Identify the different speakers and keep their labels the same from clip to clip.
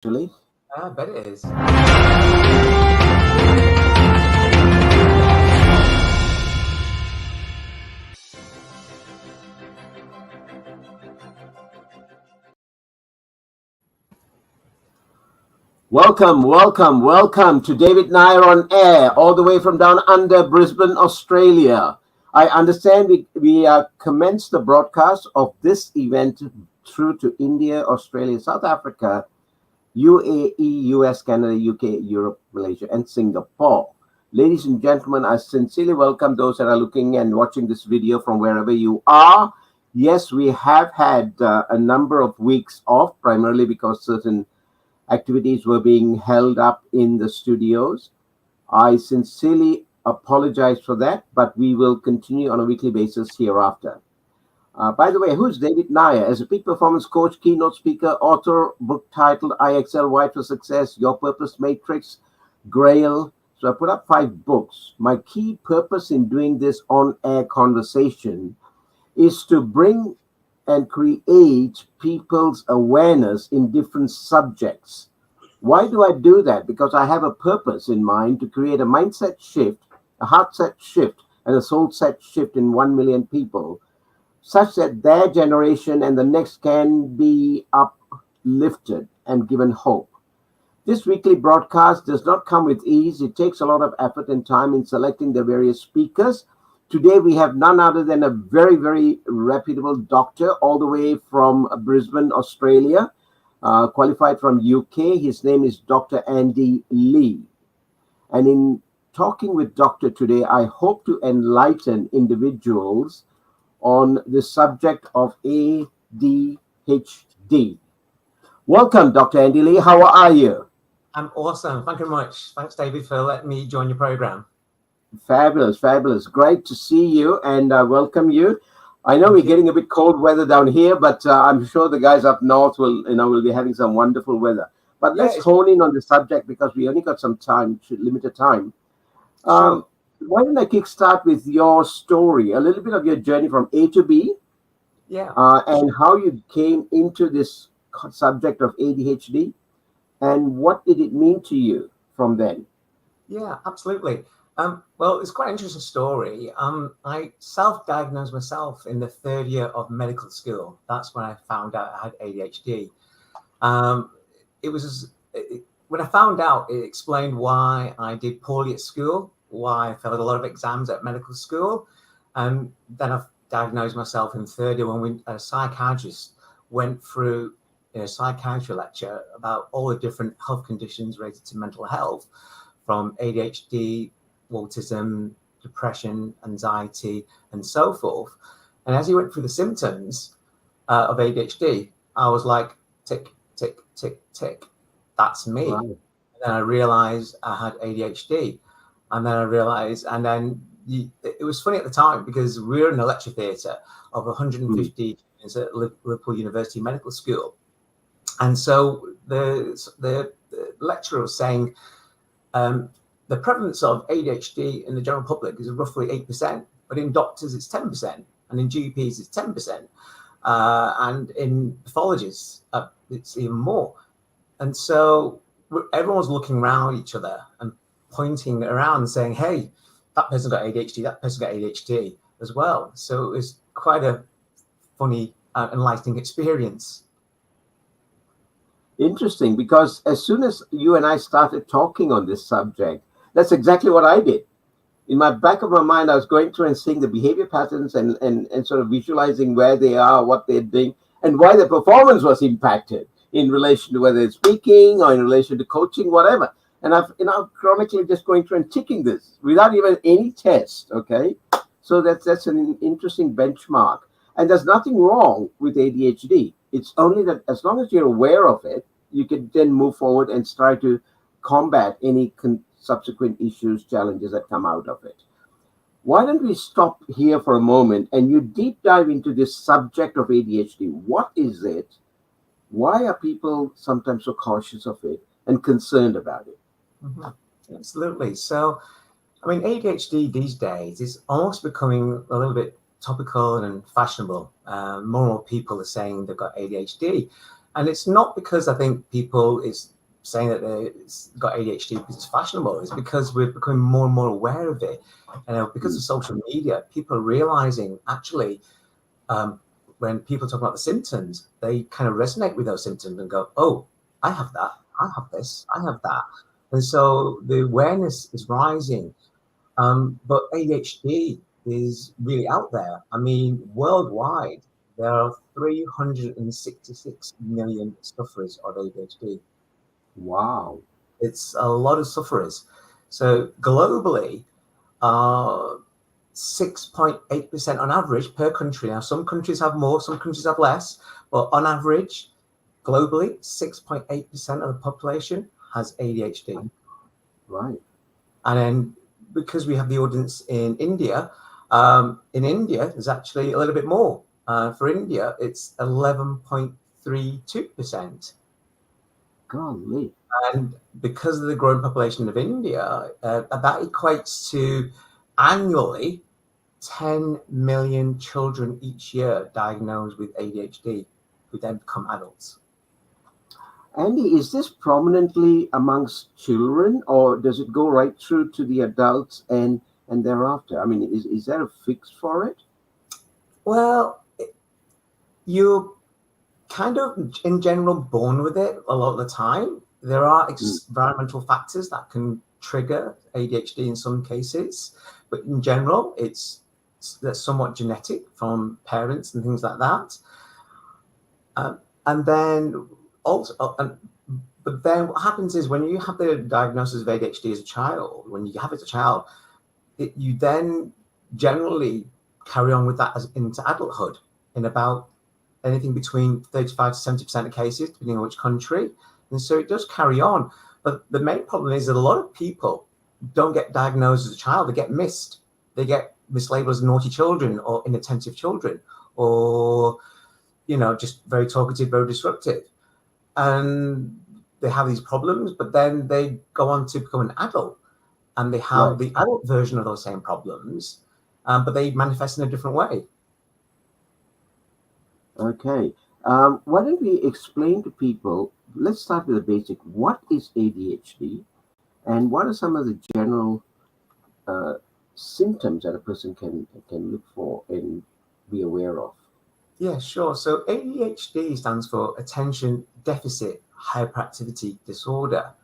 Speaker 1: Actually.
Speaker 2: I bet it is.
Speaker 1: Welcome to David Nair on air, all the way from down under Brisbane, Australia. I understand we commenced the broadcast of this event through to India, Australia, South Africa, UAE, US, Canada, UK, Europe, Malaysia, and Singapore. Ladies and gentlemen, I sincerely welcome those that are looking and watching this video from wherever you are. Yes, we have had a number of weeks off, primarily because certain activities were being held up in the studios. I sincerely apologize for that, but we will continue on a weekly basis hereafter. By the way, who's David Nair? As a peak performance coach, keynote speaker, author, book titled IXL Wide for Success, Your Purpose Matrix, Grail. So I put up 5 books. My key purpose in doing this on-air conversation is to bring and create people's awareness in different subjects. Why do I do that? Because I have a purpose in mind to create a mindset shift, a heart set shift, and a soul set shift in 1 million people, such that their generation and the next can be uplifted and given hope. This weekly broadcast does not come with ease. It takes a lot of effort and time in selecting the various speakers. Today, we have none other than a very, very reputable doctor all the way from Brisbane, Australia, qualified from UK. His name is Dr. Andy Lee. And in talking with Doctor today, I hope to enlighten individuals on the subject of ADHD. Welcome, Dr. Andy Lee. How are you?
Speaker 2: I'm awesome. Thank you very much. Thanks, David, for letting me join your program.
Speaker 1: Fabulous. Great to see you and welcome you. I know we're getting a bit cold weather down here, but I'm sure the guys up north will be having some wonderful weather. But let's hone in on the subject because we only got some time, limited time.
Speaker 2: Sure.
Speaker 1: Why don't I kickstart with your story, a little bit of your journey from A to B, and how you came into this subject of ADHD, and what did it mean to you from then?
Speaker 2: Yeah, absolutely. Well, it's quite an interesting story. I self-diagnosed myself in the 3rd year of medical school. That's when I found out I had ADHD. When I found out, it explained why I did poorly at school, why I failed a lot of exams at medical school. And then I diagnosed myself in 3rd year when a psychiatrist went through a psychiatry lecture about all the different health conditions related to mental health, from ADHD, autism, depression, anxiety, and so forth. And as he went through the symptoms of ADHD, I was like, tick, tick, tick, tick. That's me. Right. And then I realized I had ADHD. And then I realized, it was funny at the time because we were in a lecture theatre of 150 students at Liverpool University Medical School. And so the lecturer was saying, the prevalence of ADHD in the general public is roughly 8%, but in doctors it's 10%, and in GPs it's 10%, and in pathologists it's even more. And so everyone's looking around each other and pointing around and saying, hey, that person got ADHD, that person got ADHD as well. So it was quite a funny, enlightening experience.
Speaker 1: Interesting, because as soon as you and I started talking on this subject, that's exactly what I did. In my back of my mind, I was going through and seeing the behavior patterns and sort of visualizing where they are, what they're doing, and why the performance was impacted in relation to whether it's speaking or in relation to coaching, whatever. And I've chronically just going through and ticking this without even any test. Okay, so that's an interesting benchmark. And there's nothing wrong with ADHD. It's only that as long as you're aware of it, you can then move forward and try to combat any subsequent issues, challenges that come out of it. Why don't we stop here for a moment and you deep dive into this subject of ADHD? What is it? Why are people sometimes so cautious of it and concerned about it?
Speaker 2: Mm-hmm. Absolutely. So, I mean, ADHD these days is almost becoming a little bit topical and fashionable. More and more people are saying they've got ADHD. And it's not because I think people is saying that they've got ADHD because it's fashionable. It's because we're becoming more and more aware of it. Because of social media, people are realizing actually when people talk about the symptoms, they kind of resonate with those symptoms and go, oh, I have that, I have this, I have that. And so the awareness is rising. But ADHD is really out there. I mean, worldwide, there are 366 million sufferers of ADHD.
Speaker 1: Wow.
Speaker 2: It's a lot of sufferers. So globally, 6.8% on average per country. Now, some countries have more, some countries have less, but on average, globally, 6.8% of the population has ADHD.
Speaker 1: Right.
Speaker 2: And then because we have the audience in India, there's actually a little bit more. For India, it's 11.32%.
Speaker 1: Golly.
Speaker 2: And because of the growing population of India, that equates to annually 10 million children each year diagnosed with ADHD who then become adults.
Speaker 1: Andy, is this prominently amongst children, or does it go right through to the adults and thereafter? I mean, is there a fix for it?
Speaker 2: Well, you're kind of, in general, born with it a lot of the time. There are environmental factors that can trigger ADHD in some cases, but in general, that's somewhat genetic from parents and things like that. And then also, but then what happens is when you have the diagnosis of ADHD as a child, when you have it as a child, you then generally carry on with that into adulthood in about anything between 35 to 70% of cases, depending on which country. And so it does carry on. But the main problem is that a lot of people don't get diagnosed as a child. They get missed. They get mislabeled as naughty children or inattentive children or, just very talkative, very disruptive. And they have these problems, but then they go on to become an adult and they have the adult version of those same problems, but they manifest in a different way.
Speaker 1: Okay. Why don't we explain to people? Let's start with the basic. What is ADHD, and what are some of the general symptoms that a person can look for and be aware of?
Speaker 2: Yeah, sure. So ADHD stands for Attention Deficit Hyperactivity Disorder.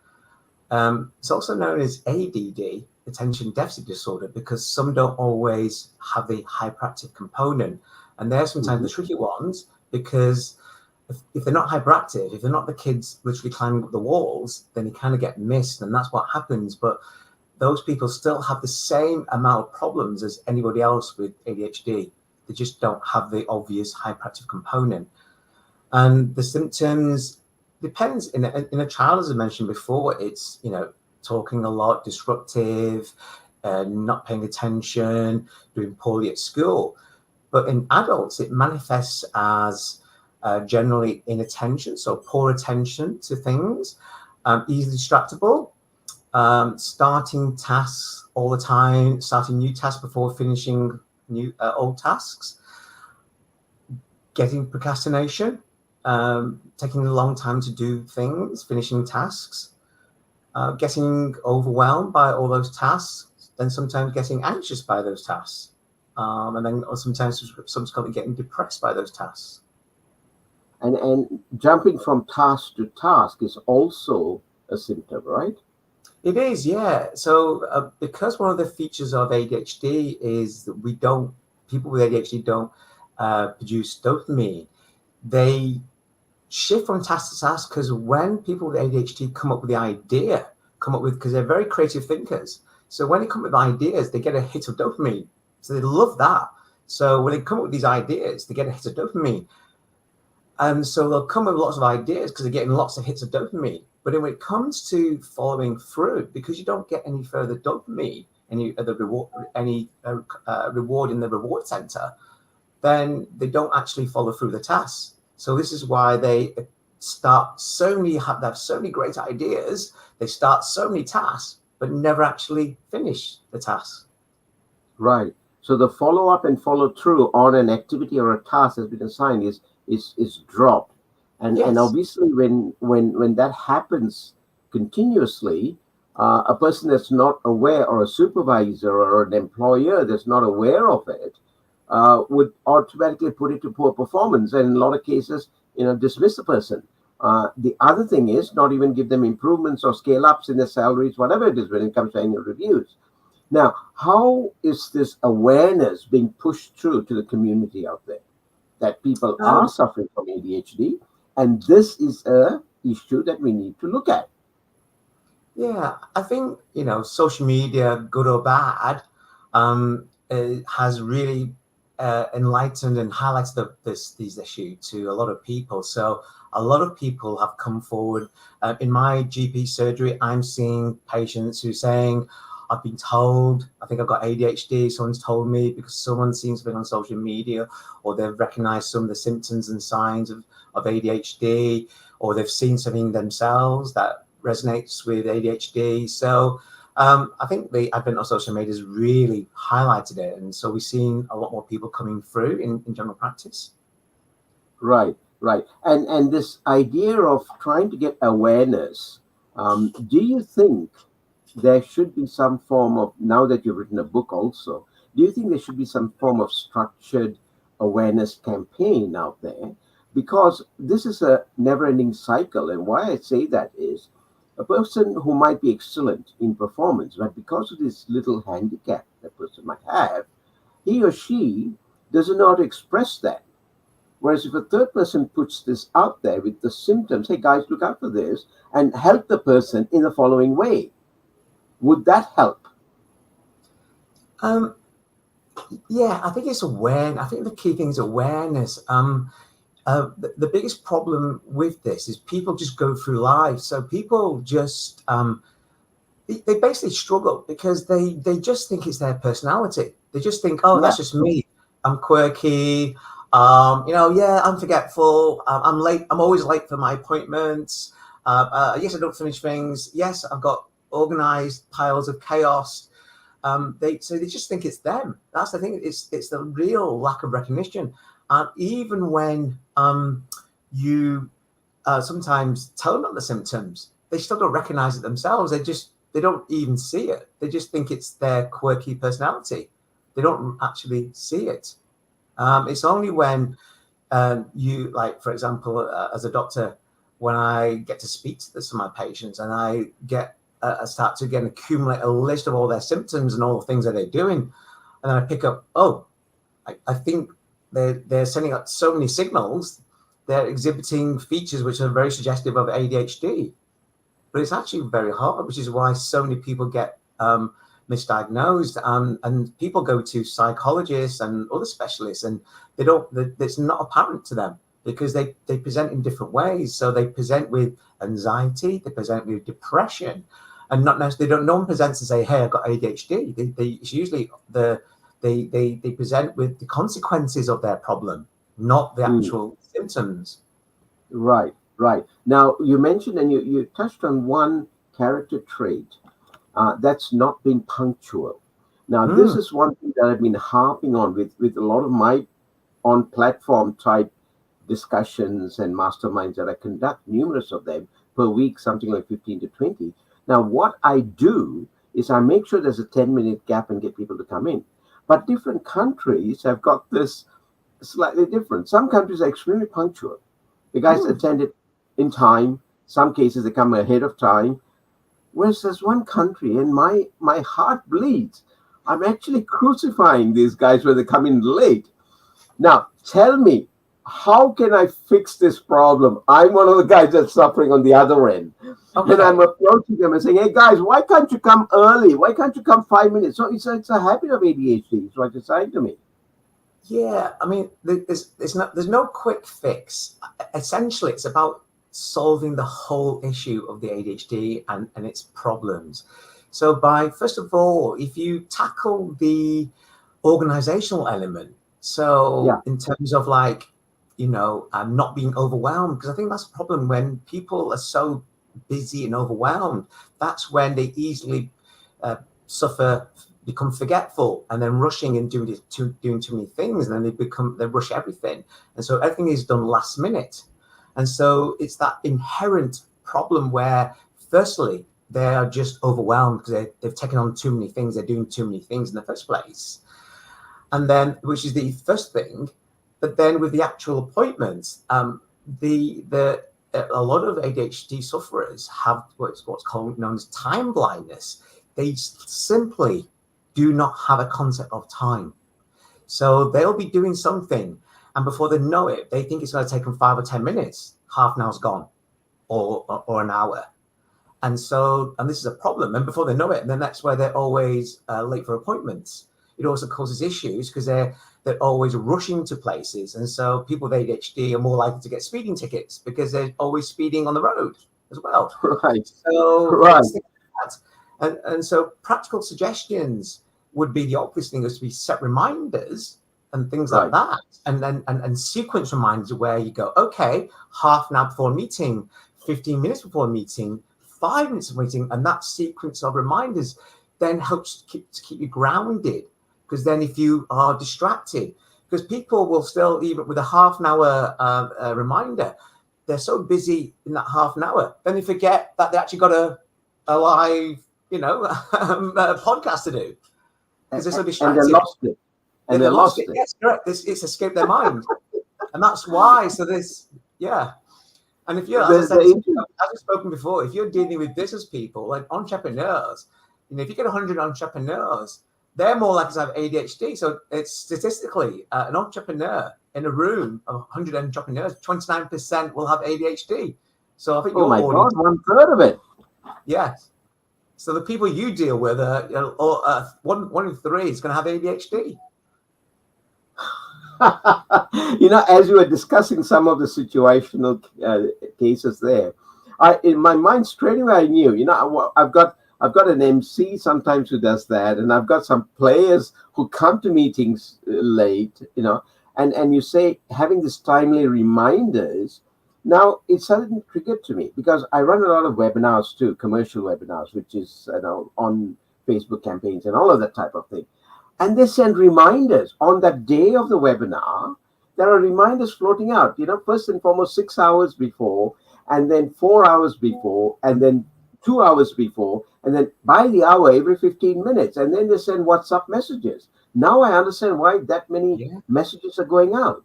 Speaker 2: It's also known as ADD, Attention Deficit Disorder, because some don't always have the hyperactive component. And they're sometimes the tricky ones, because if they're not hyperactive, if they're not the kids literally climbing up the walls, then you kind of get missed, and that's what happens. But those people still have the same amount of problems as anybody else with ADHD. They just don't have the obvious hyperactive component. And the symptoms depends. In a child, as I mentioned before, it's, talking a lot, disruptive, not paying attention, doing poorly at school. But in adults, it manifests as generally inattention, so poor attention to things, easily distractible, starting tasks all the time, starting new tasks before finishing old tasks, getting procrastination, taking a long time to do things, finishing tasks, getting overwhelmed by all those tasks, then sometimes getting anxious by those tasks. And then sometimes subsequently getting depressed by those tasks.
Speaker 1: And jumping from task to task is also a symptom, right?
Speaker 2: It is, yeah. So because one of the features of ADHD is that people with ADHD don't produce dopamine, they shift from task to task, because when people with ADHD come up with the idea, because they're very creative thinkers. So when they come up with ideas, they get a hit of dopamine. So they love that. So when they come up with these ideas, they get a hit of dopamine. And so they'll come with lots of ideas because they're getting lots of hits of dopamine. But when it comes to following through, because you don't get any further dopamine, reward in the reward center, then they don't actually follow through the tasks. So this is why they have so many great ideas. They start so many tasks, but never actually finish the task.
Speaker 1: Right. So the follow up and follow through on an activity or a task that's been assigned is dropped. And
Speaker 2: Yes.
Speaker 1: obviously when that happens continuously, a person that's not aware, or a supervisor or an employer that's not aware of it, would automatically put it to poor performance, and in a lot of cases, dismiss the person. The other thing is not even give them improvements or scale ups in their salaries, whatever it is, when it comes to annual reviews. Now, how is this awareness being pushed through to the community out there that people are
Speaker 2: Um,
Speaker 1: suffering from ADHD, and this is a issue that we need to look at?
Speaker 2: yeah, I think, social media, good or bad, has really enlightened and highlighted these issues to a lot of people. So a lot of people have come forward. In my GP surgery, I'm seeing patients who are saying, I've been told, I think I've got ADHD. Someone's told me because someone seems to be on social media, or they've recognized some of the symptoms and signs of ADHD, or they've seen something themselves that resonates with ADHD. So I think the advent of social media has really highlighted it. And so we've seen a lot more people coming through in general practice.
Speaker 1: Right, right. And this idea of trying to get awareness, do you think there should be some form of, now that you've written a book also, do you think there should be some form of structured awareness campaign out there? Because this is a never-ending cycle. And why I say that is, a person who might be excellent in performance, but because of this little handicap that person might have, he or she doesn't know how to express that. Whereas if a third person puts this out there with the symptoms, hey guys, look out for this, and help the person in the following way, would that help?
Speaker 2: Um, yeah, I think it's awareness. I think the key thing is awareness. The biggest problem with this is people just go through life. So people just they basically struggle because they just think it's their personality. They just think, oh,
Speaker 1: Yeah,
Speaker 2: that's just me. I'm quirky. Yeah, I'm forgetful. I'm late. I'm always late for my appointments. Yes, I don't finish things. Yes, I've got organized piles of chaos. They just think it's them. That's the thing. It's the real lack of recognition. And even when you sometimes tell them about the symptoms, they still don't recognize it themselves. They don't even see it. They just think it's their quirky personality. They don't actually see it. It's only when you, like, for example, as a doctor, when I get to speak to some of my patients and I start to again accumulate a list of all their symptoms and all the things that they're doing, and then I pick up, oh, I think they're sending out so many signals. They're exhibiting features which are very suggestive of ADHD, but it's actually very hard, which is why so many people get misdiagnosed, and people go to psychologists and other specialists, and it's not apparent to them because they present in different ways. So they present with anxiety, they present with depression, and not necessarily, no one presents and say, hey, I've got ADHD. It's usually they present with the consequences of their problem, not the
Speaker 1: mm,
Speaker 2: actual symptoms.
Speaker 1: right, right. Now, you mentioned, and you touched on one character trait, that's not being punctual. Now, this
Speaker 2: Mm,
Speaker 1: is one thing that I've been harping on with a lot of my on platform type discussions and masterminds that I conduct, numerous of them per week, something like 15 to 20. Now, what I do is I make sure there's a 10-minute gap and get people to come in. But different countries have got this slightly different. Some countries are extremely punctual. The guys
Speaker 2: mm.
Speaker 1: attend it in time. Some cases they come ahead of time. Whereas there's one country, and my heart bleeds. I'm actually crucifying these guys when they come in late. Now, tell me, how can I fix this problem? I'm one of the guys that's suffering on the other end. And I'm
Speaker 2: Okay.
Speaker 1: approaching them and saying, hey, guys, why can't you come early? Why can't you come 5 minutes? So it's a habit of ADHD. It's what it's saying to me.
Speaker 2: Yeah, I mean, there's no quick fix. Essentially, it's about solving the whole issue of the ADHD and its problems. So, by first of all, if you tackle the organizational element, so
Speaker 1: Yeah.
Speaker 2: in terms of like, not being overwhelmed, because I think that's a problem when people are so busy and overwhelmed. That's when they easily uh, suffer, become forgetful, and then rushing and doing too many things, and then they rush everything, and so everything is done last minute. And so it's that inherent problem where, firstly, they are just overwhelmed because they've taken on too many things. They're doing too many things in the first place. And then, which is the first thing. But then with the actual appointments, a lot of ADHD sufferers have what's called known as time blindness. They simply do not have a concept of time. So they'll be doing something, and before they know it, they think it's going to take them 5 or 10 minutes. Half an hour's gone, or an hour. And this is a problem. And before they know it, then that's why they're always late for appointments. It also causes issues because they're always rushing to places. And so people with ADHD are more likely to get speeding tickets because they're always speeding on the road as well.
Speaker 1: Right.
Speaker 2: So,
Speaker 1: right.
Speaker 2: And so practical suggestions would be the obvious thing, is to be set reminders and things like that. And sequence reminders where you go, okay, half an hour before a meeting, 15 minutes before a meeting, 5 minutes of meeting, and that sequence of reminders then helps to keep you grounded. Because then if you are distracted, because people will still, even with a half an hour reminder, they're so busy in that half an hour, then they forget that they actually got a live, podcast to do. Because they're so distracted.
Speaker 1: And they lost it.
Speaker 2: And they lost it. Yes, correct. It's escaped their mind. And that's why. So this, yeah. And if you're, as I've spoken before, if you're dealing with business people, like entrepreneurs, if you get 100 entrepreneurs, they're more likely to have ADHD. So it's statistically an entrepreneur in a room of 100 entrepreneurs, 29% will have ADHD. So I think
Speaker 1: God, 1/3 of it.
Speaker 2: Yes. So the people you deal with, one in 3 is going to have ADHD.
Speaker 1: As you were discussing some of the situational cases there, in my mind straight away I knew. I've got an MC sometimes who does that, and I've got some players who come to meetings late. And you say having this timely reminders. Now it's suddenly triggered to me because I run a lot of webinars too, commercial webinars, which is on Facebook campaigns and all of that type of thing. And they send reminders on that day of the webinar. There are reminders floating out, first and foremost 6 hours before, and then 4 hours before, and then 2 hours before, and then by the hour every 15 minutes. And then they send WhatsApp messages. Now I understand why that many messages are going out.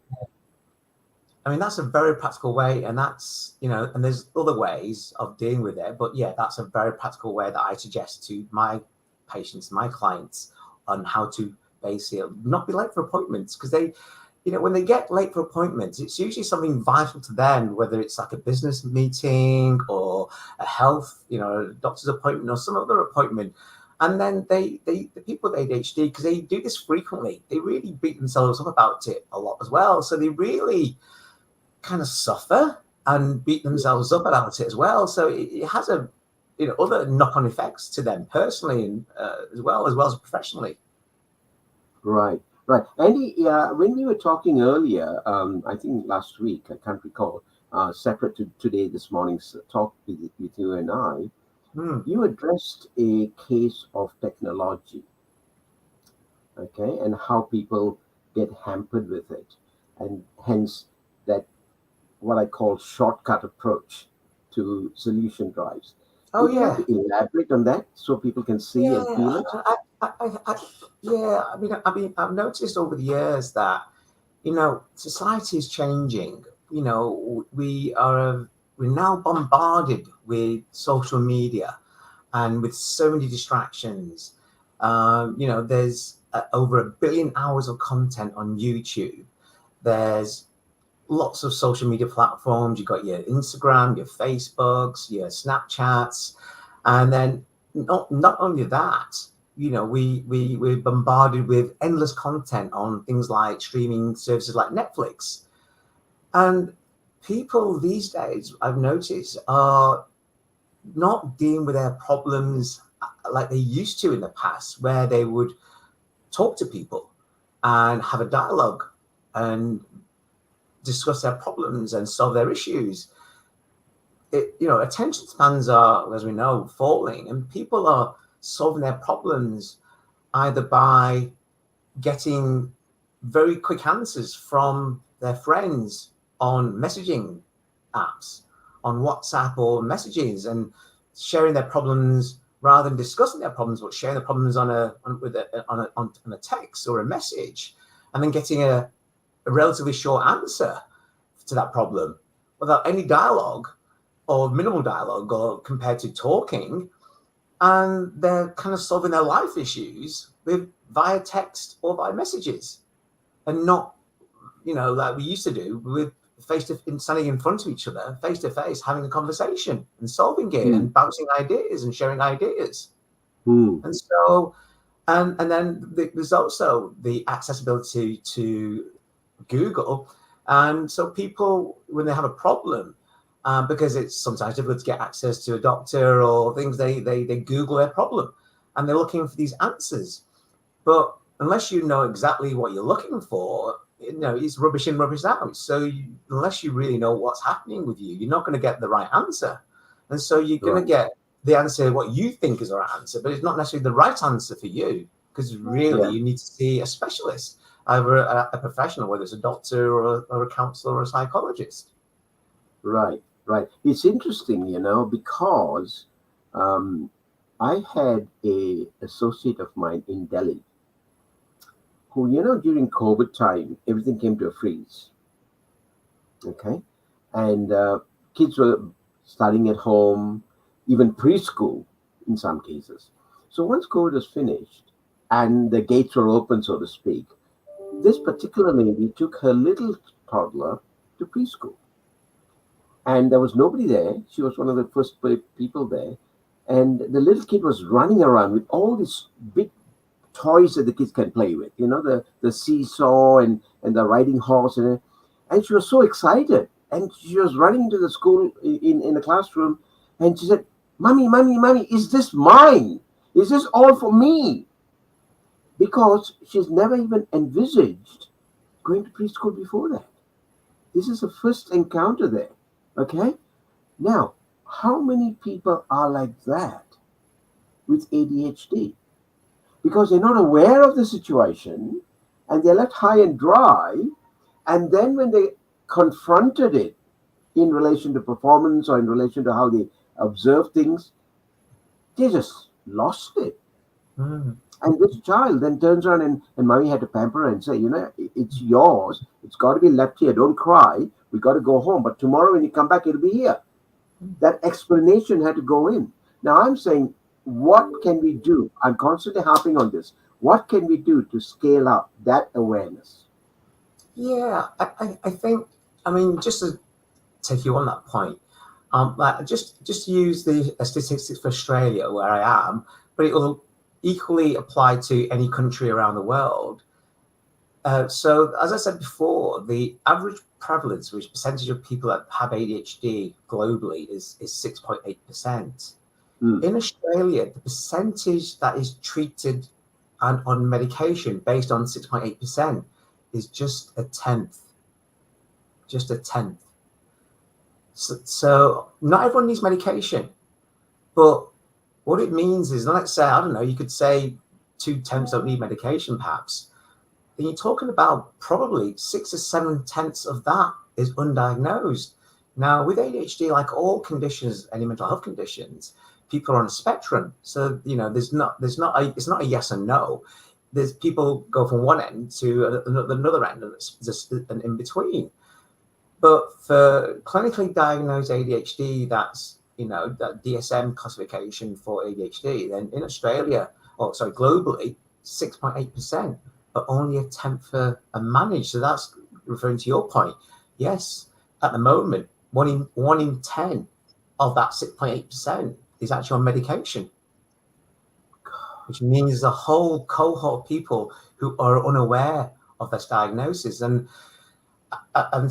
Speaker 2: I mean, that's a very practical way, and that's, and there's other ways of dealing with it. But yeah, that's a very practical way that I suggest to my patients, my clients, on how to basically not be late for appointments. Because they, when they get late for appointments, it's usually something vital to them, whether it's like a business meeting or a health, a doctor's appointment or some other appointment. And then the people with ADHD, because they do this frequently, they really beat themselves up about it a lot as well. So they really kind of suffer and beat themselves up about it as well. So it has other knock-on effects to them personally and as well as professionally.
Speaker 1: Right. Andy, when we were talking earlier, I think last week, I can't recall, separate to today, this morning's talk with you and I, you addressed a case of technology, okay, and how people get hampered with it, and hence that what I call shortcut approach to solution drives. Would you like to elaborate on that so people can see and feel it?
Speaker 2: I mean, I've noticed over the years that, society is changing. We're now bombarded with social media and with so many distractions. There's over 1 billion hours of content on YouTube. There's lots of social media platforms. You've got your Instagram, your Facebooks, your Snapchats, and then not only that, we're bombarded with endless content on things like streaming services like Netflix. And people these days, I've noticed, are not dealing with their problems like they used to in the past, where they would talk to people and have a dialogue and discuss their problems and solve their issues. Attention spans are, as we know, falling, and people are solving their problems either by getting very quick answers from their friends on messaging apps, on WhatsApp or messages, and sharing their problems rather than discussing their problems, but sharing the problems on a text or a message, and then getting a relatively short answer to that problem without any dialogue or minimal dialogue or compared to talking. And they're kind of solving their life issues via text or via messages, and not, like we used to do with standing in front of each other, face to face, having a conversation and solving it and bouncing ideas and sharing ideas. And so, and then there's also the accessibility to Google. And so people, when they have a problem, because it's sometimes difficult to get access to a doctor or things, they Google their problem and they're looking for these answers. But unless you know exactly what you're looking for, it's rubbish in, rubbish out. So unless you really know what's happening with you, you're not going to get the right answer. And so you're going to get the answer, what you think is the right answer, but it's not necessarily the right answer for you, because really you need to see a specialist, either a professional, whether it's a doctor or a counselor or a psychologist.
Speaker 1: Right. It's interesting, because I had a associate of mine in Delhi who, during COVID time, everything came to a freeze. Okay. And kids were studying at home, even preschool in some cases. So once COVID was finished and the gates were open, so to speak, this particular lady took her little toddler to preschool. And there was nobody there. She was one of the first people there. And the little kid was running around with all these big toys that the kids can play with, the seesaw and the riding horse. And she was so excited. And she was running into the school in the classroom. And she said, Mommy, is this mine? Is this all for me? Because she's never even envisaged going to preschool before that. This is her first encounter there. Okay? Now, how many people are like that with ADHD? Because they're not aware of the situation and they're left high and dry. And then when they confronted it in relation to performance or in relation to how they observe things, they just lost it. And this child then turns around and mommy had to pamper her and say, it's yours. It's got to be left here. Don't cry. We got to go home. But tomorrow when you come back, it'll be here. That explanation had to go in. Now I'm saying, what can we do? I'm constantly harping on this. What can we do to scale up that awareness?
Speaker 2: Yeah, I think, just to take you on that point, just use the statistics for Australia, where I am, but it will equally apply to any country around the world. So, as I said before, the average prevalence, which percentage of people that have ADHD globally, is 6.8%. In Australia, the percentage that is treated and on medication based on 6.8% is just a tenth. So not everyone needs medication, but what it means is, let's say, I don't know, you could say 2/10 don't need medication, perhaps. Then you're talking about probably 6 or 7/10 of that is undiagnosed. Now, with ADHD, like all conditions, any mental health conditions, people are on a spectrum. So, it's not a yes and no. There's people go from one end to another end, and it's just an in between. But for clinically diagnosed ADHD, that's, that DSM classification for ADHD, then in Australia, globally, 6.8%, but only a tenth are managed. So that's referring to your point. Yes, at the moment, one in 10 of that 6.8% is actually on medication, which means there's a whole cohort of people who are unaware of this diagnosis. And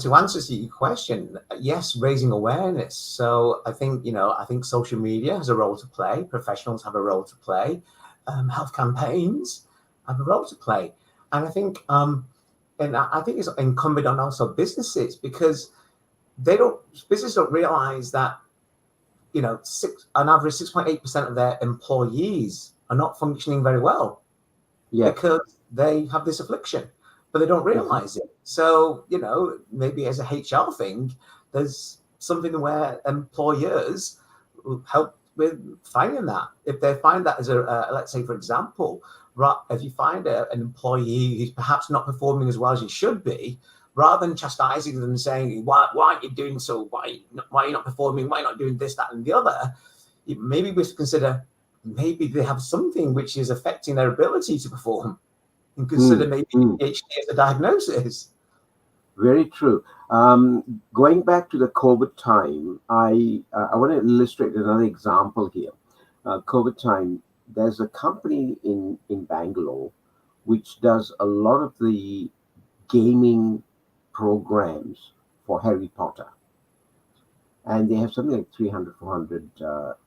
Speaker 2: to answer your question, yes, raising awareness. So I think, social media has a role to play. Professionals have a role to play. Health campaigns have a role to play. And I think, it's incumbent on also businesses, because businesses don't realize that, on average, 6.8% of their employees are not functioning very well because they have this affliction, but they don't realize it. So, maybe as a HR thing, there's something where employers will help with finding that. If they find that as let's say, for example, if you find an employee who's perhaps not performing as well as he should be, rather than chastising them, saying, why aren't you doing so? Why are you not performing? Why are you not doing this, that, and the other? Maybe we should consider, maybe they have something which is affecting their ability to perform, and consider maybe ADHD as a diagnosis.
Speaker 1: Very true. Going back to the COVID time, I want to illustrate another example here. COVID time, there's a company in Bangalore which does a lot of the gaming programs for Harry Potter. And they have something like 300, 400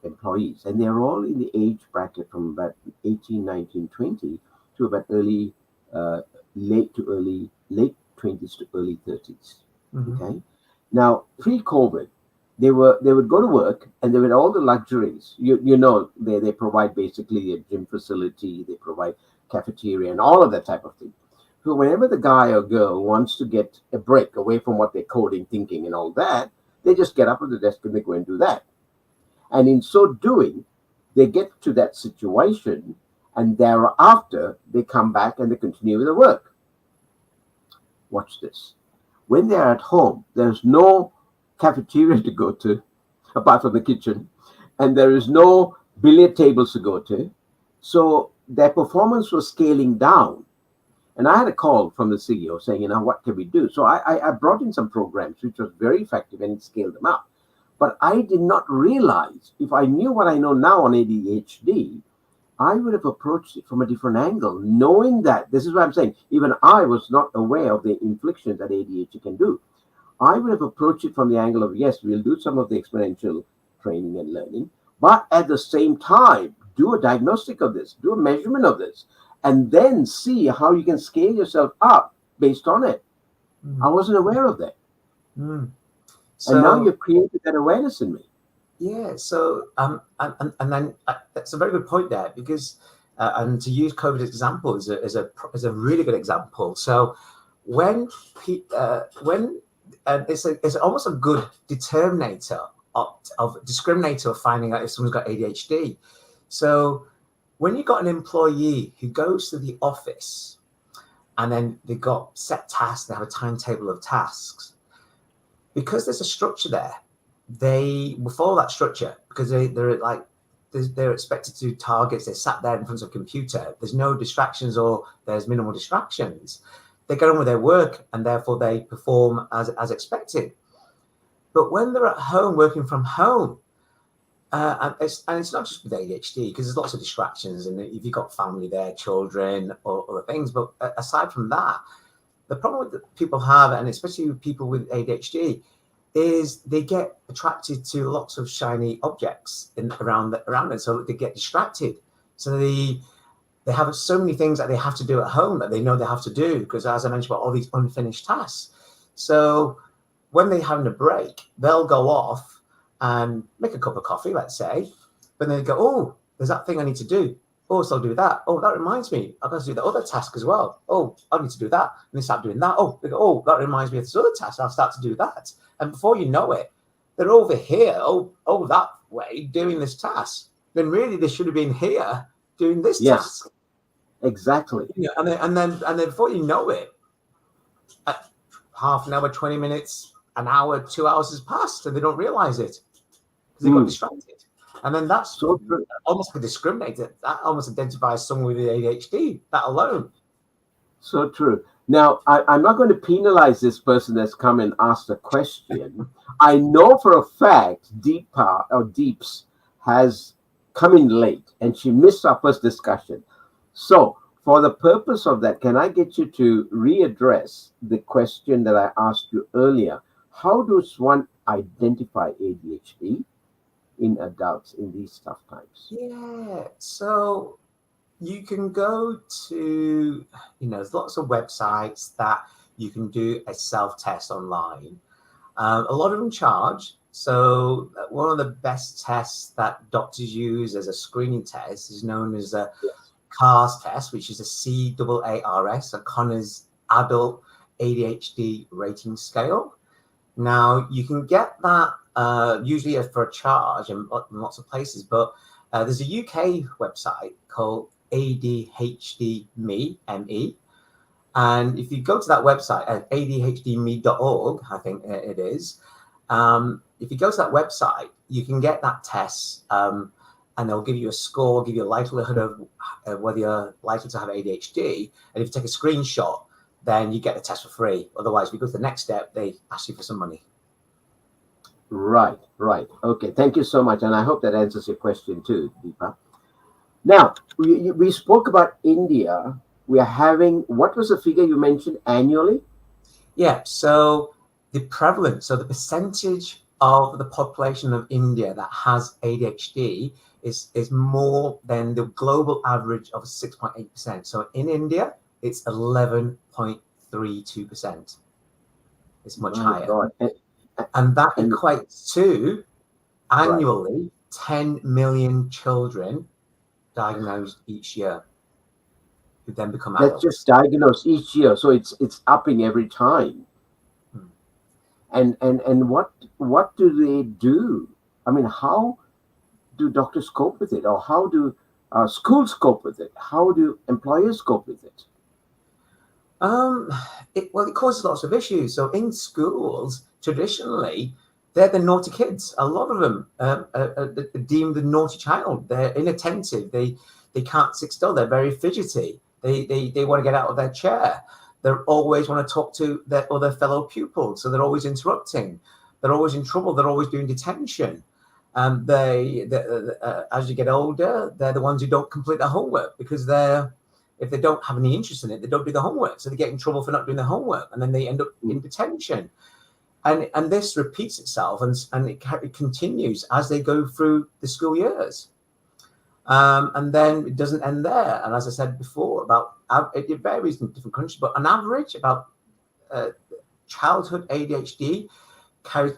Speaker 1: employees. And they're all in the age bracket from about 18, 19, 20 to about late 20s to early 30s. Okay. Now, pre-COVID, they would go to work and they would all the luxuries. You know, they provide basically a gym facility, they provide cafeteria and all of that type of thing. So whenever the guy or girl wants to get a break away from what they're coding, thinking, and all that, they just get up at the desk and they go and do that. And in so doing, they get to that situation, and thereafter they come back and they continue with the work. Watch this. When they're at home, there's no cafeteria to go to, apart from the kitchen, and there is no billiard tables to go to. So their performance was scaling down. And I had a call from the CEO saying, what can we do? So I brought in some programs, which was very effective, and it scaled them up. But I did not realize, if I knew what I know now on ADHD, I would have approached it from a different angle, knowing that, this is what I'm saying, even I was not aware of the infliction that ADHD can do. I would have approached it from the angle of, yes, we'll do some of the experiential training and learning, but at the same time, do a diagnostic of this, do a measurement of this, and then see how you can scale yourself up based on it. I wasn't aware of that. So, and now you've created that awareness in me.
Speaker 2: Yeah, so and then that's a very good point there, because and to use COVID as example is a really good example. So when it's almost a good determinator of discriminator of finding out if someone's got ADHD. So when you've got an employee who goes to the office and then they've got set tasks, they have a timetable of tasks, because there's a structure there, they will follow that structure, because they're expected to do targets. They're sat there in front of a computer. There's no distractions, or there's minimal distractions. They get on with their work, and therefore they perform as expected. But when they're at home, working from home, and it's not just with ADHD, because there's lots of distractions, and if you've got family there, children, or other things. But aside from that, the problem that people have, and especially with people with ADHD, is they get attracted to lots of shiny objects around them, so they get distracted. So they have so many things that they have to do at home that they know they have to do, because, as I mentioned, about all these unfinished tasks. So when they're having a break, they'll go off and make a cup of coffee, let's say, but then they go, oh, there's that thing I need to do. Oh, so I'll do that. Oh, that reminds me, I've got to do the other task as well. Oh, I need to do that. And they start doing that. Oh, they go, oh, that reminds me of this other task. I'll start to do that. And before you know it, they're over here, oh, that way, doing this task. Then really they should have been here doing this task.
Speaker 1: Exactly.
Speaker 2: Yeah, and then before you know it, half an hour, 20 minutes, an hour, 2 hours has passed, and they don't realize it because they got distracted. And then that's so almost like a discriminator. That almost identifies someone with ADHD, that alone.
Speaker 1: So true. Now, I'm not going to penalize this person that's come and asked a question. I know for a fact Deeps has come in late, and she missed our first discussion. So for the purpose of that, can I get you to readdress the question that I asked you earlier? How does one identify ADHD in adults in these tough times?
Speaker 2: Yeah, so you can go to, there's lots of websites that you can do a self-test online. A lot of them charge. So one of the best tests that doctors use as a screening test is known as a CARS test, which is a CAARS, a Connor's Adult ADHD Rating Scale. Now, you can get that usually for a charge in lots of places, but there's a UK website called ADHD Me, M-E. And if you go to that website at adhdme.org, I think it is, if you go to that website, you can get that test, and they'll give you a score, give you a likelihood of whether you're likely to have ADHD. And if you take a screenshot, then you get the test for free. Otherwise, if you go to the next step, they ask you for some money.
Speaker 1: Right. Okay, thank you so much. And I hope that answers your question too, Deepa. Now, we spoke about India. We are having, what was the figure you mentioned annually?
Speaker 2: Yeah, so the prevalence, so the percentage of the population of India that has ADHD is more than the global average of 6.8%. So in India, it's 11.32%. It's much higher.
Speaker 1: God.
Speaker 2: And that equates to annually 10 million children diagnosed each year who then become adults.
Speaker 1: That's just diagnosed each year, so it's upping every time. And what do they do? I mean, how do doctors cope with it, or how do schools cope with it? How do employers cope with it?
Speaker 2: It causes lots of issues. So in schools, traditionally, they're the naughty kids. A lot of them are deemed the naughty child. They're inattentive. They can't sit still. They're very fidgety. They want to get out of their chair. They always want to talk to their other fellow pupils. So they're always interrupting. They're always in trouble. They're always doing detention. As you get older, they're the ones who don't complete their homework because if they don't have any interest in it, they don't do the homework. So they get in trouble for not doing the homework, and then they end up in detention. And this repeats itself, and it continues as they go through the school years. And then it doesn't end there. And as I said before, it varies in different countries, but on average, about childhood ADHD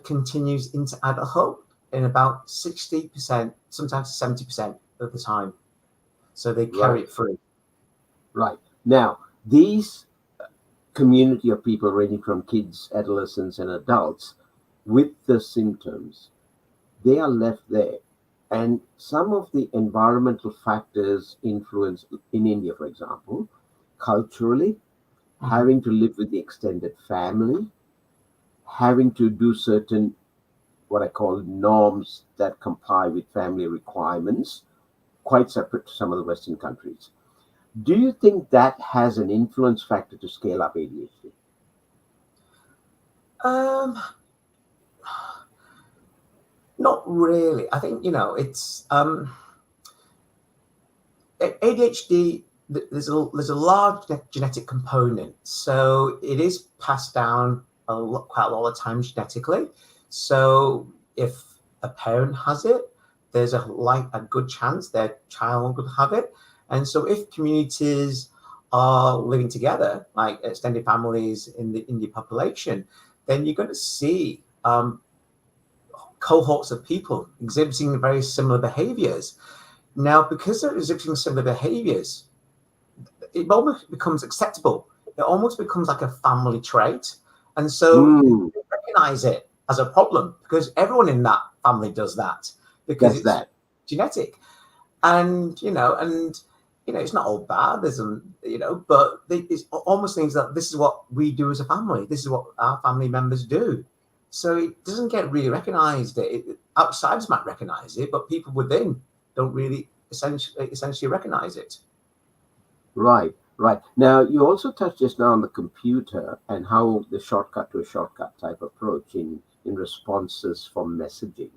Speaker 2: continues into adulthood in about 60%, sometimes 70% of the time. So they carry it through.
Speaker 1: Right. Now, these community of people ranging from kids, adolescents, and adults with the symptoms, they are left there. And some of the environmental factors influence in India, for example, culturally, having to live with the extended family, having to do certain, what I call norms that comply with family requirements, quite separate to some of the Western countries. Do you think that has an influence factor to scale up ADHD?
Speaker 2: Not really. I think, it's ADHD, there's a large genetic component. So it is passed down quite a lot of times genetically. So if a parent has it, there's a good chance their child would have it. And so if communities are living together, like extended families in the Indian population, then you're going to see cohorts of people exhibiting very similar behaviors. Now, because they're exhibiting similar behaviors, it almost becomes acceptable. It almost becomes like a family trait. And so they recognize it as a problem because everyone in that family does that because it's genetic. And, it's not all bad, but it's almost things that this is what we do as a family. This is what our family members do. So it doesn't get really recognized. Outsiders might recognize it, but people within don't really essentially recognize it.
Speaker 1: Right. Now, you also touched just now on the computer and how the shortcut to a shortcut type approach in responses for messaging.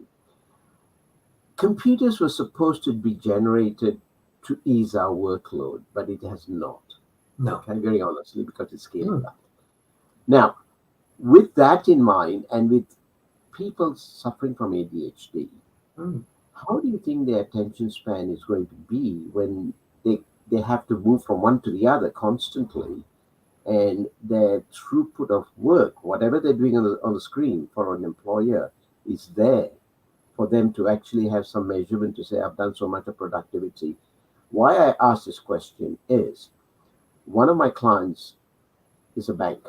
Speaker 1: Computers were supposed to be generated to ease our workload, but it has not.
Speaker 2: No.
Speaker 1: Okay, very honestly, because it's scaling up. Now, with that in mind, and with people suffering from ADHD, how do you think their attention span is going to be when they have to move from one to the other constantly, and their throughput of work, whatever they're doing on the screen for an employer, is there for them to actually have some measurement to say, I've done so much of productivity? Why I ask this question is, one of my clients is a bank,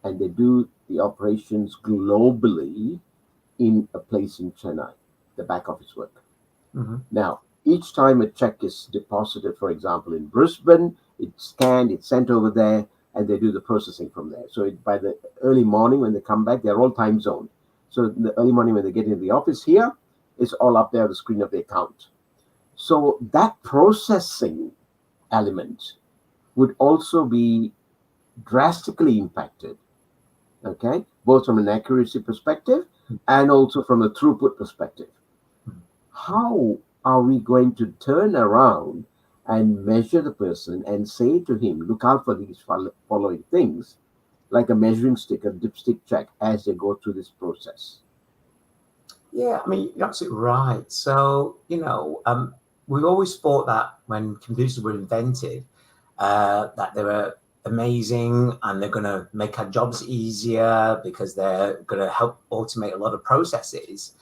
Speaker 1: and they do the operations globally in a place in Chennai, the back office work. Now, each time a check is deposited, for example, in Brisbane, it's scanned, it's sent over there, and they do the processing from there. So by the early morning when they come back, they're all time zoned. So in the early morning when they get into the office here, it's all up there on the screen of the account. So that processing element would also be drastically impacted, okay, both from an accuracy perspective and also from a throughput perspective. How are we going to turn around and measure the person and say to him, look out for these following things, like a measuring stick, a dipstick check, as they go through this process?
Speaker 2: Yeah, I mean, you're absolutely right. So, we always thought that when computers were invented, that they were amazing and they're going to make our jobs easier because they're going to help automate a lot of processes.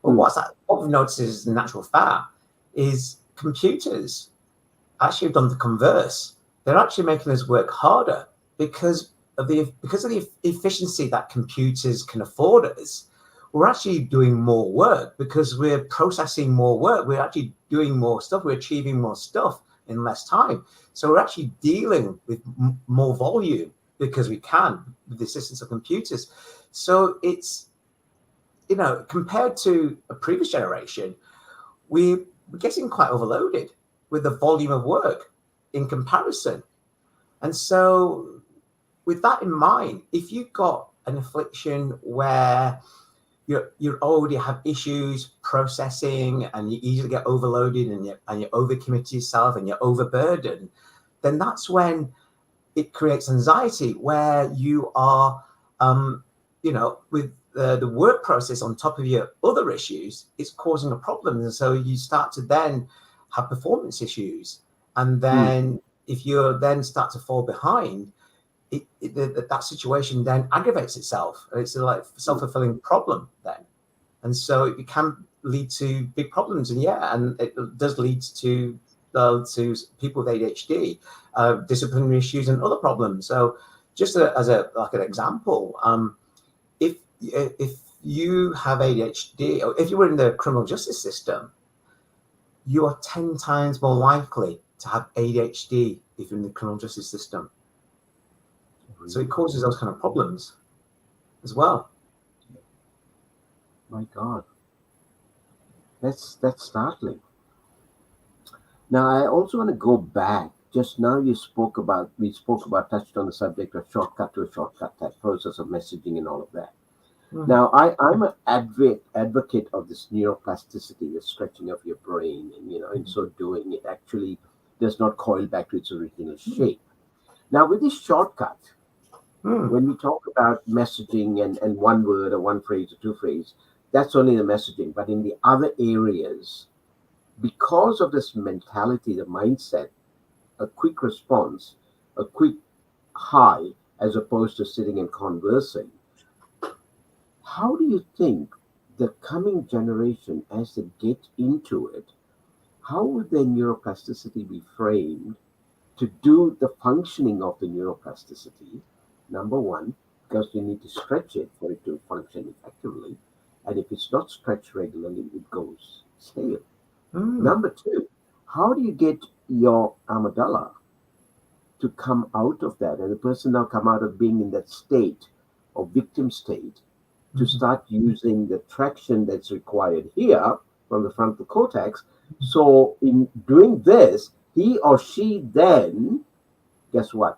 Speaker 2: But what we've noticed is, in actual fact, is computers actually have done the converse. They're actually making us work harder because of the efficiency that computers can afford us. We're actually doing more work because we're processing more work. We're actually doing more stuff. We're achieving more stuff in less time. So we're actually dealing with more volume because we can with the assistance of computers. So it's, compared to a previous generation, we're getting quite overloaded with the volume of work in comparison. And so with that in mind, if you've got an affliction where you already have issues processing and you easily get overloaded and you overcommit yourself and you're overburdened, then that's when it creates anxiety where you are, with the work process on top of your other issues, it's causing a problem. And so you start to then have performance issues. And then if you then start to fall behind, that situation then aggravates itself. It's like a self-fulfilling problem then. And so it can lead to big problems. And it does lead to people with ADHD, disciplinary issues and other problems. So just as an example, if you have ADHD, or if you were in the criminal justice system, you are 10 times more likely to have ADHD if you're in the criminal justice system. So it causes those kind of problems as well.
Speaker 1: My God, that's startling. Now, I also want to go back. Just now, we spoke about touched on the subject of shortcut to a shortcut, that process of messaging and all of that. Now, I'm an advocate of this neuroplasticity, the stretching of your brain, and in so doing, it actually does not coil back to its original shape. Now, with this shortcut, when we talk about messaging and one word or one phrase or two phrases, that's only the messaging. But in the other areas, because of this mentality, the mindset, a quick response, a quick hi, as opposed to sitting and conversing, how do you think the coming generation, as they get into it, how would their neuroplasticity be framed to do the functioning of the neuroplasticity? Number one, because you need to stretch it for it to function effectively. And if it's not stretched regularly, it goes stale. Number two, how do you get your amygdala to come out of that, and the person now come out of being in that state or victim state to start using the traction that's required here from the frontal cortex? So in doing this, he or she then, guess what,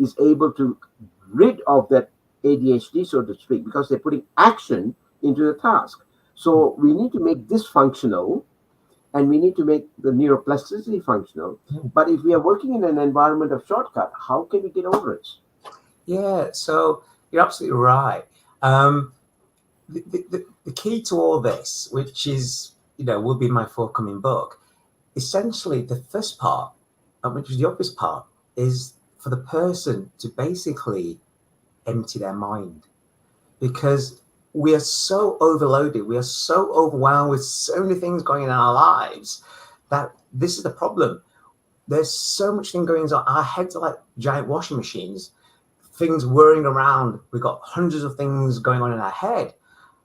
Speaker 1: is able to rid of that ADHD, so to speak, because they're putting action into the task. So we need to make this functional, and we need to make the neuroplasticity functional. But if we are working in an environment of shortcut, how can we get over it?
Speaker 2: Yeah, so you're absolutely right. The key to all this, which is, will be my forthcoming book, essentially the first part, which is the obvious part, is for the person to basically empty their mind, because we are so overloaded, we are so overwhelmed with so many things going on in our lives that this is the problem. There's so much thing going on. Our heads are like giant washing machines things whirring around. We've got hundreds of things going on in our head.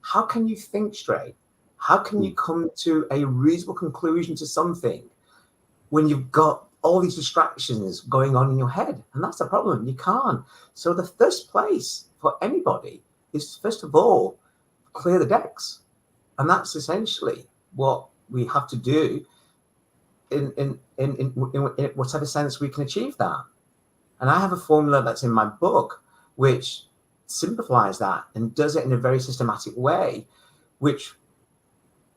Speaker 2: How can you think straight? How can you come to a reasonable conclusion to something when you've got all these distractions going on in your head? And that's the problem. You can't. So the first place for anybody is, first of all, clear the decks. And that's essentially what we have to do in whatever sense we can achieve that. And I have a formula that's in my book, which simplifies that and does it in a very systematic way, which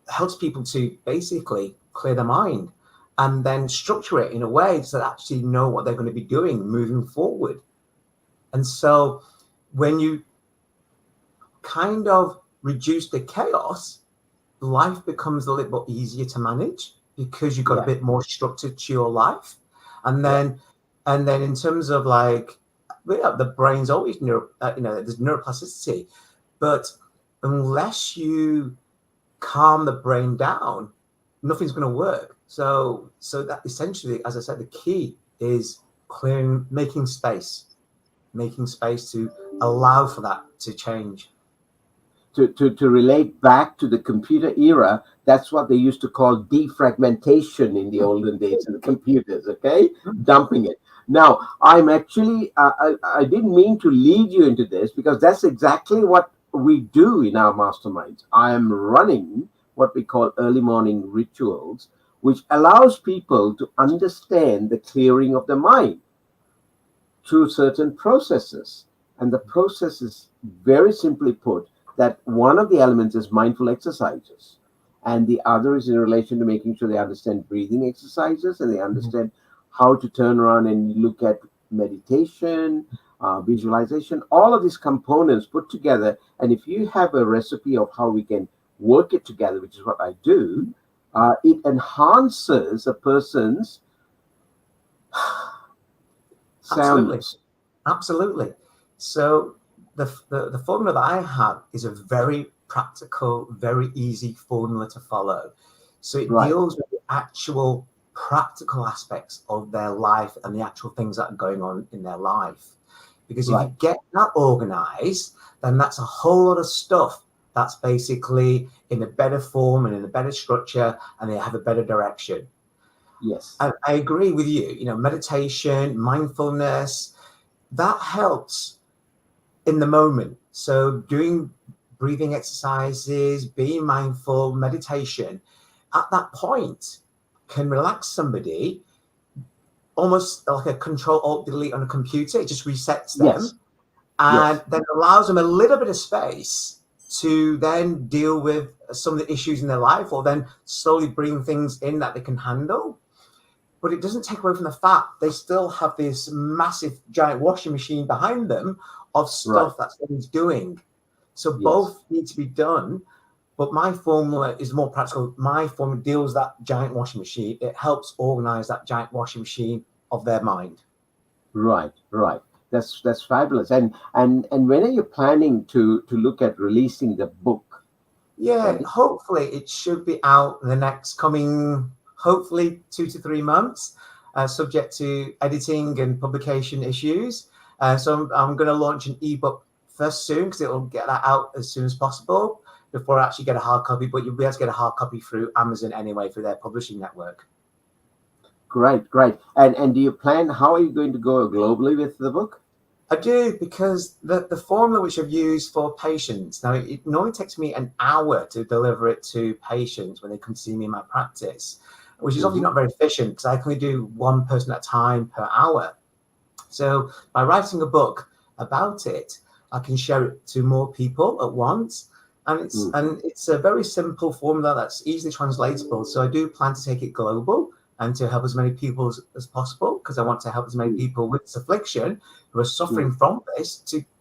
Speaker 2: helps people to basically clear their mind and then structure it in a way so they actually know what they're going to be doing moving forward. And so when you kind of reduce the chaos, life becomes a little bit easier to manage because you've got a bit more structure to your life. And then in terms of like, the brain's always there's neuroplasticity, but unless you calm the brain down, nothing's going to work. So that essentially, as I said, the key is making space to allow for that to change.
Speaker 1: To relate back to the computer era, that's what they used to call defragmentation in the olden days in the computers, okay? Dumping it. Now, I'm actually, I didn't mean to lead you into this because that's exactly what we do in our masterminds. I am running what we call early morning rituals, which allows people to understand the clearing of the mind through certain processes. And the process is very simply put that one of the elements is mindful exercises, and the other is in relation to making sure they understand breathing exercises and they understand how to turn around and look at meditation, visualization, all of these components put together. And if you have a recipe of how we can work it together, which is what I do, it enhances a person's soundness.
Speaker 2: Absolutely. So the formula that I have is a very practical, very easy formula to follow. So it deals with the actual practical aspects of their life and the actual things that are going on in their life. Because if you get that organized, then that's a whole lot of stuff that's basically in a better form and in a better structure, and they have a better direction.
Speaker 1: Yes.
Speaker 2: And I agree with you. Meditation, mindfulness, that helps in the moment. So doing breathing exercises, being mindful, meditation, at that point can relax somebody almost like a Control-Alt-Delete on a computer. It just resets them and then allows them a little bit of space to then deal with some of the issues in their life, or then slowly bring things in that they can handle. But it doesn't take away from the fact they still have this massive giant washing machine behind them of stuff that someone's doing. So both need to be done. But my formula is more practical. My formula deals with that giant washing machine. It helps organize that giant washing machine of their mind.
Speaker 1: Right. That's fabulous. And when are you planning to look at releasing the book?
Speaker 2: Yeah, hopefully it should be out in the next coming, hopefully 2 to 3 months, subject to editing and publication issues. So I'm going to launch an ebook first soon, because it will get that out as soon as possible before I actually get a hard copy. But you'll be able to get a hard copy through Amazon anyway, through their publishing network.
Speaker 1: Great. And do you plan, how are you going to go globally with the book?
Speaker 2: I do, because the formula which I've used for patients, now it normally takes me an hour to deliver it to patients when they come to see me in my practice, which is obviously not very efficient because I can only do one person at a time per hour. So by writing a book about it, I can share it to more people at once. And it's a very simple formula that's easily translatable. So I do plan to take it global and to help as many people as possible, because I want to help as many people with this affliction who are suffering from this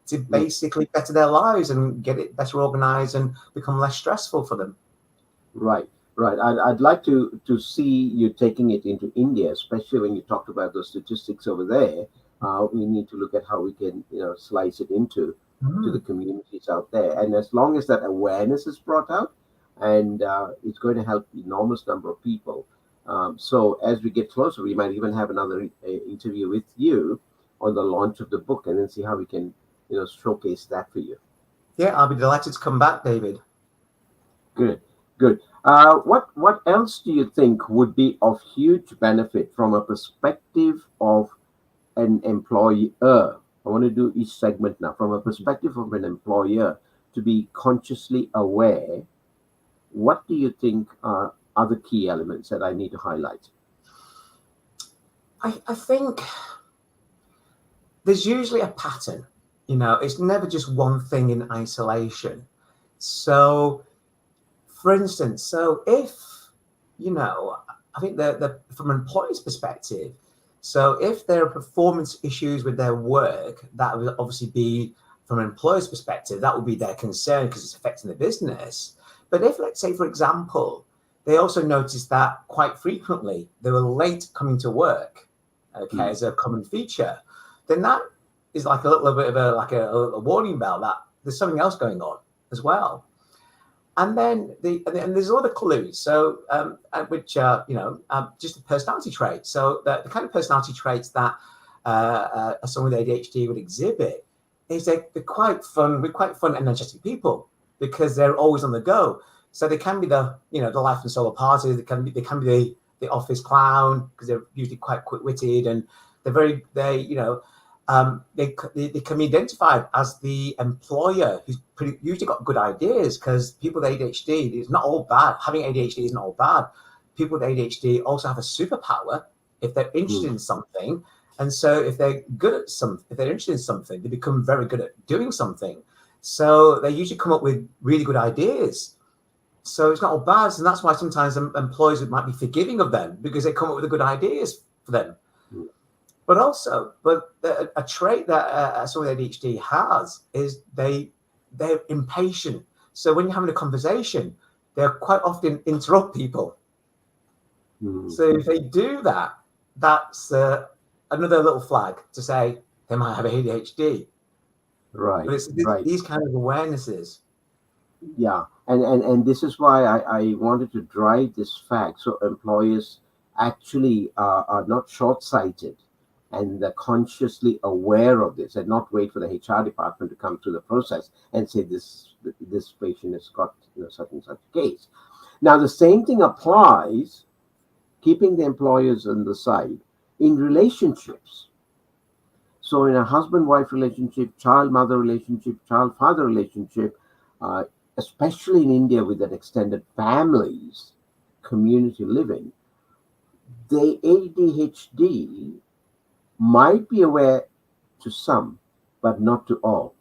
Speaker 2: to basically better their lives and get it better organized and become less stressful for them.
Speaker 1: Right. I'd like to see you taking it into India, especially when you talked about those statistics over there. We need to look at how we can, slice it into to the communities out there. And as long as that awareness is brought out, and it's going to help enormous number of people. So as we get closer, we might even have another interview with you on the launch of the book, and then see how we can, showcase that for you.
Speaker 2: Yeah, I'll be delighted to come back, David.
Speaker 1: Good, good. What else do you think would be of huge benefit from a perspective of an employer? I want to do each segment now from a perspective of an employer to be consciously aware. What do you think are other key elements that I need to highlight?
Speaker 2: I think there's usually a pattern. It's never just one thing in isolation. So, for instance, if, I think from an employer's perspective, so if there are performance issues with their work, that would obviously be, from an employer's perspective, that would be their concern because it's affecting the business. But if, let's say, for example, they also noticed that quite frequently they were late coming to work, as a common feature, then that is like a little bit of a warning bell that there's something else going on as well. And then there's other clues. So, which just the personality traits. So the kind of personality traits that someone with ADHD would exhibit is they're quite fun. We're quite fun, energetic people because they're always on the go. So they can be the life and soul party. They can be the office clown because they're usually quite quick-witted, and they can be identified as the employer who's usually got good ideas, because people with ADHD, it's not all bad. Having ADHD is not all bad. People with ADHD also have a superpower if they're interested in something. And so if they're if they're interested in something, they become very good at doing something. So they usually come up with really good ideas. So it's not all bad. And that's why sometimes employers might be forgiving of them because they come up with the good ideas for them. But a trait that someone with ADHD has is they're impatient. So when you're having a conversation, they'll quite often interrupt people. So if they do that, that's another little flag to say they might have ADHD.
Speaker 1: Right.
Speaker 2: But it's these kind of awarenesses.
Speaker 1: Yeah, and this is why I wanted to drive this fact, so employers actually are not short-sighted, and they're consciously aware of this, and not wait for the HR department to come through the process and say this patient has got such and such case. Now the same thing applies, keeping the employers on the side, in relationships. So in a husband-wife relationship, child-mother relationship, child-father relationship, especially in India with that extended families, community living, the ADHD might be aware to some, but not to all.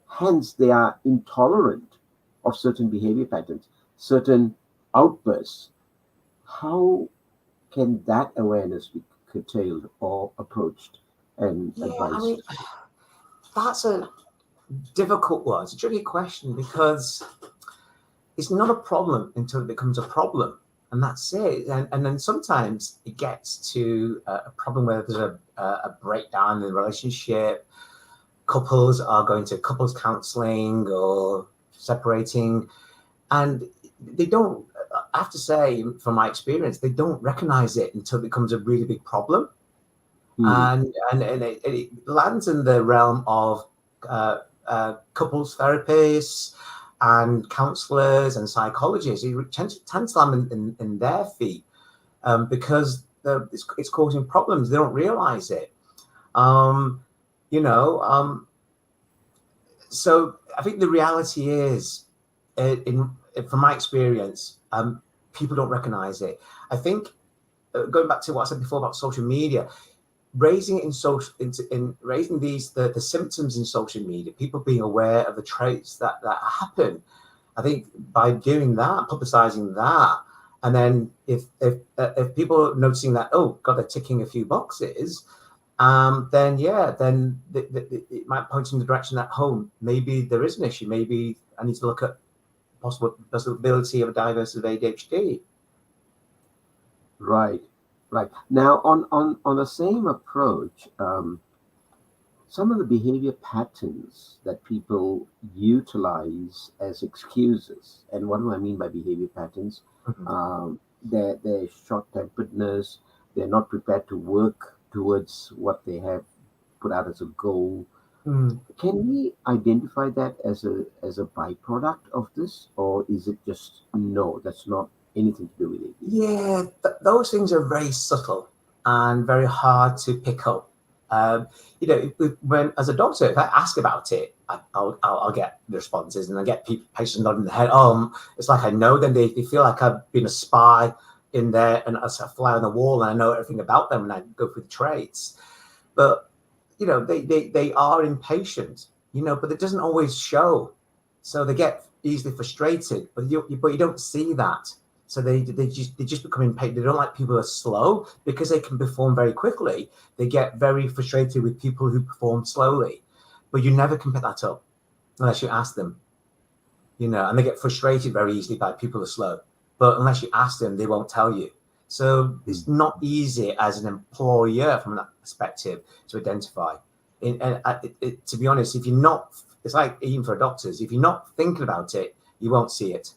Speaker 1: Hence, they are intolerant of certain behavior patterns, certain outbursts. How can that awareness be curtailed or approached and advised?
Speaker 2: I mean, that's a difficult one. It's a tricky question because it's not a problem until it becomes a problem, and that's it. And then sometimes it gets to a problem where there's a breakdown in the relationship. Couples are going to couples counseling or separating, and they don't, I have to say from my experience, they don't recognize it until it becomes a really big problem. And it lands in the realm of couples therapists and counselors and psychologists. It tends to land in their feet because it's causing problems. They don't realize it. So I think the reality is, from my experience, people don't recognize it. I think going back to what I said before about social media, raising it in raising the symptoms in social media, people being aware of the traits that happen. I think by doing that, publicizing that, and then if people are noticing that, oh God, they're ticking a few boxes, then it might point in the direction that, oh, maybe there is an issue. Maybe I need to look at possibility of a diagnosis of ADHD.
Speaker 1: Right. Now, on the same approach, some of the behavior patterns that people utilize as excuses, and what do I mean by behavior patterns? Their short-temperedness, they're not prepared to work towards what they have put out as a goal.
Speaker 2: Mm.
Speaker 1: Can we identify that as a byproduct of this, or is it just no? That's not anything to do with it.
Speaker 2: Yeah, those things are very subtle and very hard to pick up. You know, when as a doctor, if I ask about it, I'll get the responses, and I get patients nodding their head. Oh, it's like I know them. They feel like I've been a spy in there, and as a fly on the wall, and I know everything about them, and I go through the traits. But you know, they are impatient. You know, but it doesn't always show. So they get easily frustrated, but you don't see that. So they just become impatient. They don't like people who are slow because they can perform very quickly. They get very frustrated with people who perform slowly, but you never can pick that up unless you ask them. You know, and they get frustrated very easily by people who are slow, but unless you ask them, they won't tell you. So it's not easy as an employer from that perspective to identify. To be honest, if you're not, it's like even for doctors, if you're not thinking about it, you won't see it.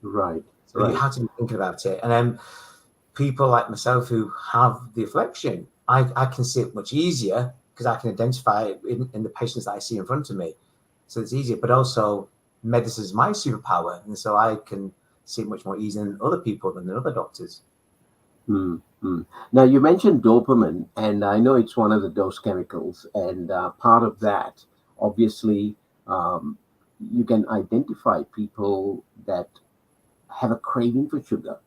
Speaker 1: Right.
Speaker 2: So you have to be thinking about it. And then people like myself who have the affliction, I can see it much easier because I can identify it in the patients that I see in front of me. So it's easier, but also medicine is my superpower. And so I can see it much more easy than other people, than other doctors.
Speaker 1: Mm-hmm. Now, you mentioned dopamine, and I know it's one of the dose chemicals, and part of that, obviously, you can identify people that have a craving for sugar.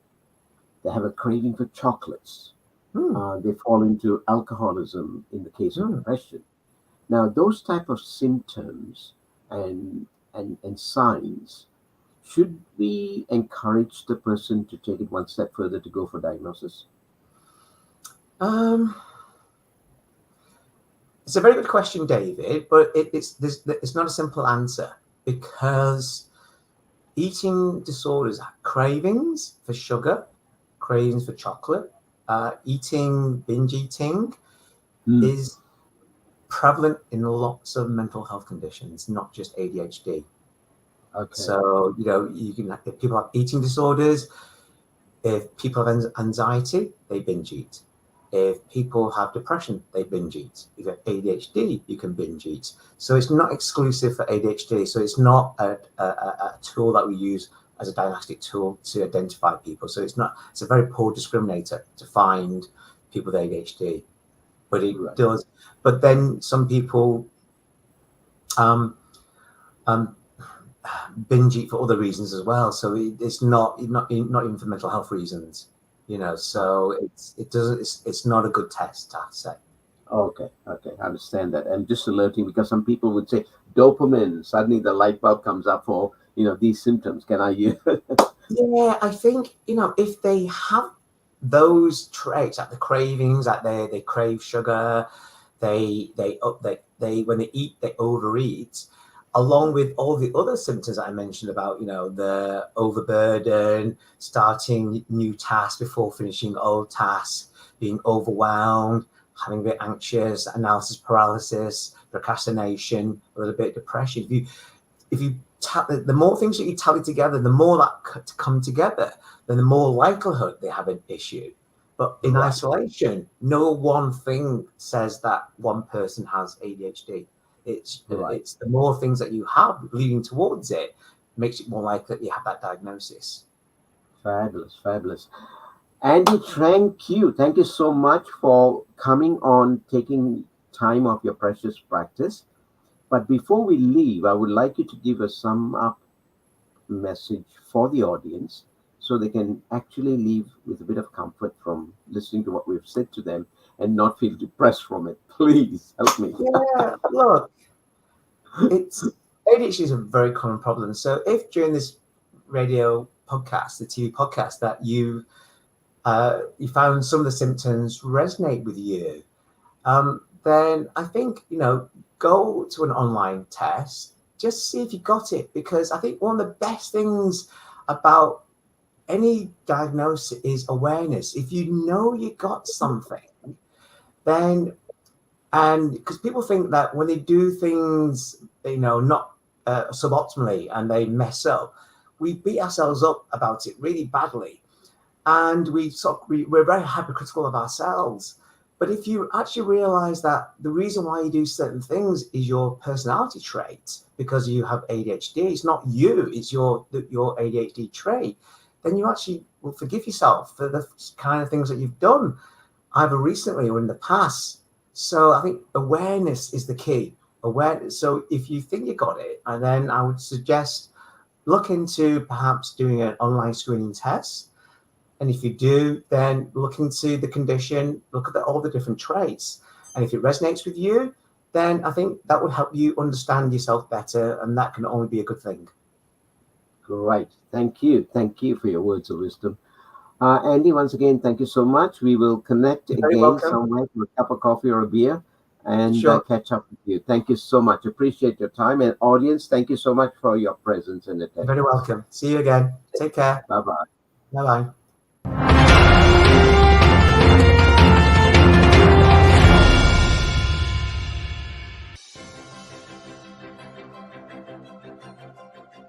Speaker 1: They have a craving for chocolates. They fall into alcoholism in the case of depression. Now, those type of symptoms and signs, should we encourage the person to take it one step further to go for diagnosis?
Speaker 2: It's a very good question, David, but it's not a simple answer, because eating disorders have cravings for sugar, cravings for chocolate, binge eating is prevalent in lots of mental health conditions, not just ADHD.
Speaker 1: Okay.
Speaker 2: So, you know, if people have eating disorders, if people have anxiety, they binge eat. If people have depression, they binge eat. If you have ADHD, you can binge eat. So it's not exclusive for ADHD. So it's not a tool that we use as a diagnostic tool to identify people. So it's a very poor discriminator to find people with ADHD. But it does. But then some people binge eat for other reasons as well. So it's not even for mental health reasons. You know, so it's not a good test, I say.
Speaker 1: Okay, I understand that. And just alerting, because some people would say dopamine, suddenly the light bulb comes up for, these symptoms. Can I use?
Speaker 2: Yeah, I think, if they have those traits, like the cravings, like they crave sugar, they when they eat, they overeat, along with all the other symptoms that I mentioned about, the overburden, starting new tasks before finishing old tasks, being overwhelmed, having a bit anxious, analysis paralysis, procrastination, a little bit of depression. The more things that you tally together, the more that come together, then the more likelihood they have an issue. But in isolation, no one thing says that one person has ADHD. It's the more things that you have leading towards it makes it more likely that you have that diagnosis.
Speaker 1: Fabulous. Andy, thank you. Thank you so much for coming on, taking time off your precious practice. But before we leave, I would like you to give a sum up message for the audience so they can actually leave with a bit of comfort from listening to what we've said to them and not feel depressed from it. Please help me.
Speaker 2: Yeah, look, ADHD is a very common problem. So if during this radio podcast, the TV podcast, that you found some of the symptoms resonate with you, then I think, go to an online test, just see if you got it. Because I think one of the best things about any diagnosis is awareness. If you know you got something, then, and because people think that when they do things, not suboptimally, and they mess up, we beat ourselves up about it really badly. And we're very hypercritical of ourselves. But if you actually realize that the reason why you do certain things is your personality trait, because you have ADHD, it's not you, it's your ADHD trait, then you actually will forgive yourself for the kind of things that you've done, either recently or in the past. So I think awareness is the key. Awareness. So if you think you got it, and then I would suggest look into perhaps doing an online screening test. And if you do, then look into the condition, look at all the different traits. And if it resonates with you, then I think that would help you understand yourself better, and that can only be a good thing.
Speaker 1: Great. Thank you. Thank you for your words of wisdom. Andy, once again, thank you so much. We will connect again somewhere for a cup of coffee or a beer and catch up with you. Thank you so much. Appreciate your time. And audience, thank you so much for your presence and attention.
Speaker 2: You're very welcome. See you again. Take care.
Speaker 1: Bye-bye.
Speaker 2: Bye-bye.